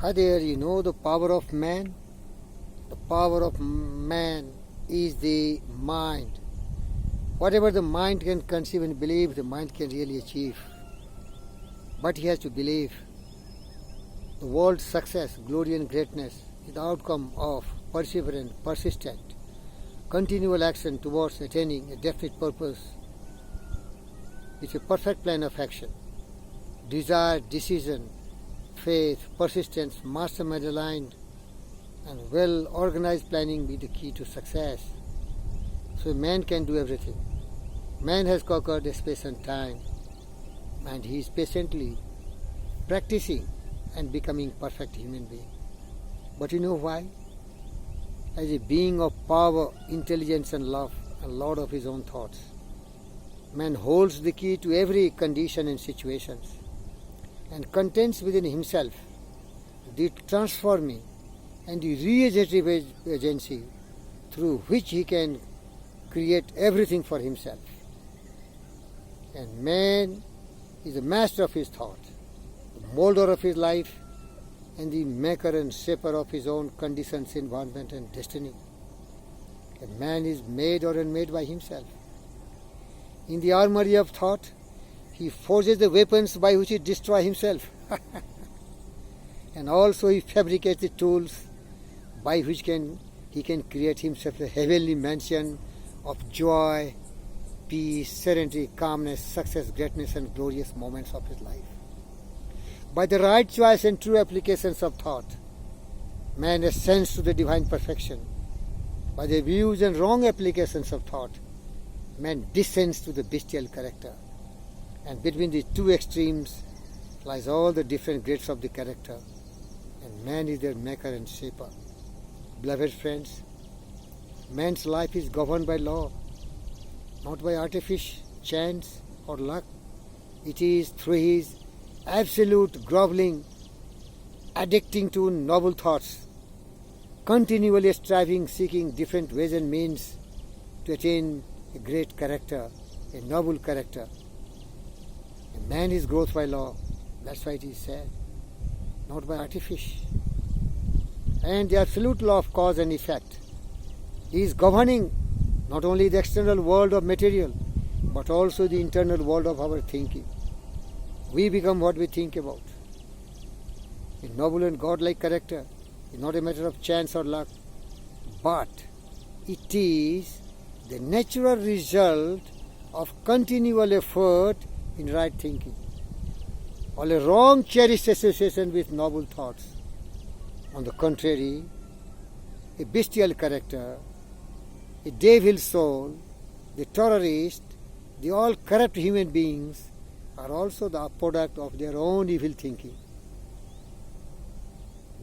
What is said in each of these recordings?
Hi there, you know the power of man? The power of man is the mind. Whatever the mind can conceive and believe, the mind can really achieve. But he has to believe. The world's success, glory, and greatness is the outcome of perseverant, persistent, continual action towards attaining a definite purpose with a perfect plan of action. Desire, decision, faith, persistence, mastermind aligned, and well organized planning be the key to success. So man can do everything. Man has conquered space and time, and he is patiently practicing and becoming perfect human being. But you know why? As a being of power, intelligence, and love, and lord of his own thoughts, man holds the key to every condition and situations, and contains within himself the transforming and the regenerative agency through which he can create everything for himself. And man is the master of his thought, the molder of his life, and the maker and shaper of his own conditions, environment, and destiny. And man is made or unmade by himself. In the armory of thought, he forges the weapons by which he destroys himself. And also he fabricates the tools by which he can create himself a heavenly mansion of joy, peace, serenity, calmness, success, greatness, and glorious moments of his life. By the right choice and true applications of thought, man ascends to the divine perfection. By the views and wrong applications of thought, man descends to the bestial character. And between the two extremes lies all the different grades of the character. And man is their maker and shaper. Beloved friends, man's life is governed by law, not by artifice, chance, or luck. It is through his absolute groveling, addicting to noble thoughts, continually striving, seeking different ways and means to attain a great character, a noble character. Man is growth by law. That's why it is said, not by artifice. And the absolute law of cause and effect is governing not only the external world of material, but also the internal world of our thinking. We become what we think about. A noble and godlike character is not a matter of chance or luck, but it is the natural result of continual effort in right thinking, or a wrong cherished association with noble thoughts. On the contrary, a bestial character, a devil soul, the terrorist, the all corrupt human beings are also the product of their own evil thinking.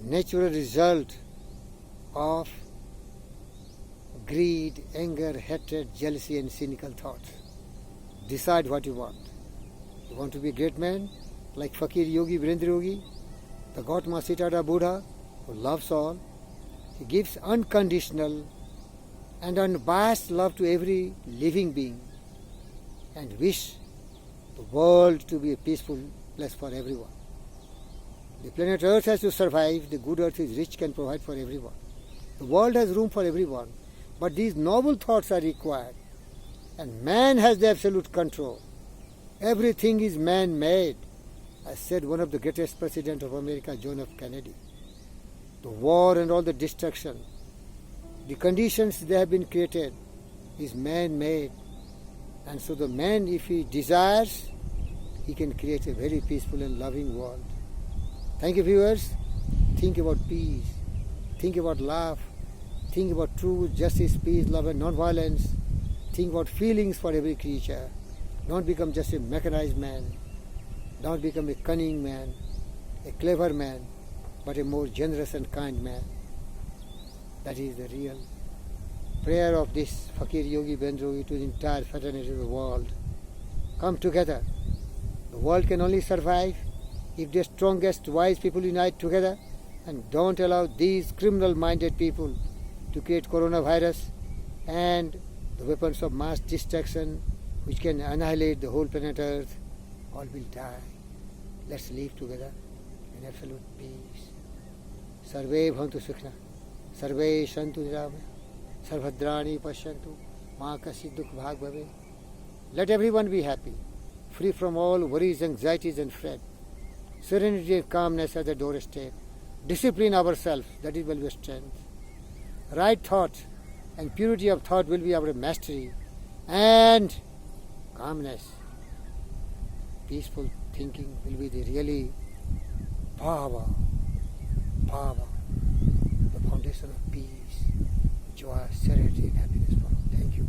Natural result of greed, anger, hatred, jealousy, and cynical thoughts. Decide what you want. You want to be a great man, like Fakir Yogi Virendra Yogi, the Gautama Siddhartha Buddha, who loves all. He gives unconditional and unbiased love to every living being and wish the world to be a peaceful place for everyone. The planet Earth has to survive. The good earth is rich, can provide for everyone. The world has room for everyone. But these noble thoughts are required. And man has the absolute control. Everything is man-made, as said one of the greatest presidents of America, John F. Kennedy. The war and all the destruction, the conditions they have been created is man-made. And so the man, if he desires, he can create a very peaceful and loving world. Thank you, viewers. Think about peace. Think about love. Think about truth, justice, peace, love, and non-violence. Think about feelings for every creature. Don't become just a mechanized man. Don't become a cunning man, a clever man, but a more generous and kind man. That is the real prayer of this Fakir Yogi Virendra Yogi to the entire fraternity of the world. Come together. The world can only survive if the strongest, wise people unite together and don't allow these criminal-minded people to create coronavirus and the weapons of mass destruction which can annihilate the whole planet Earth. All will die. Let's live together in absolute peace. Sarve bhavantu sukhina. Sarve santu niramaya. Sarvhadrani pashyantu. Ma kasid dukh bhag bhave. Let everyone be happy, free from all worries, anxieties and fret. Serenity and calmness at the doorstep. Discipline ourselves, that is will be strength. Right thought and purity of thought will be our mastery. And calmness, peaceful thinking will be the really power, the foundation of peace, joy, serenity and happiness. Thank you.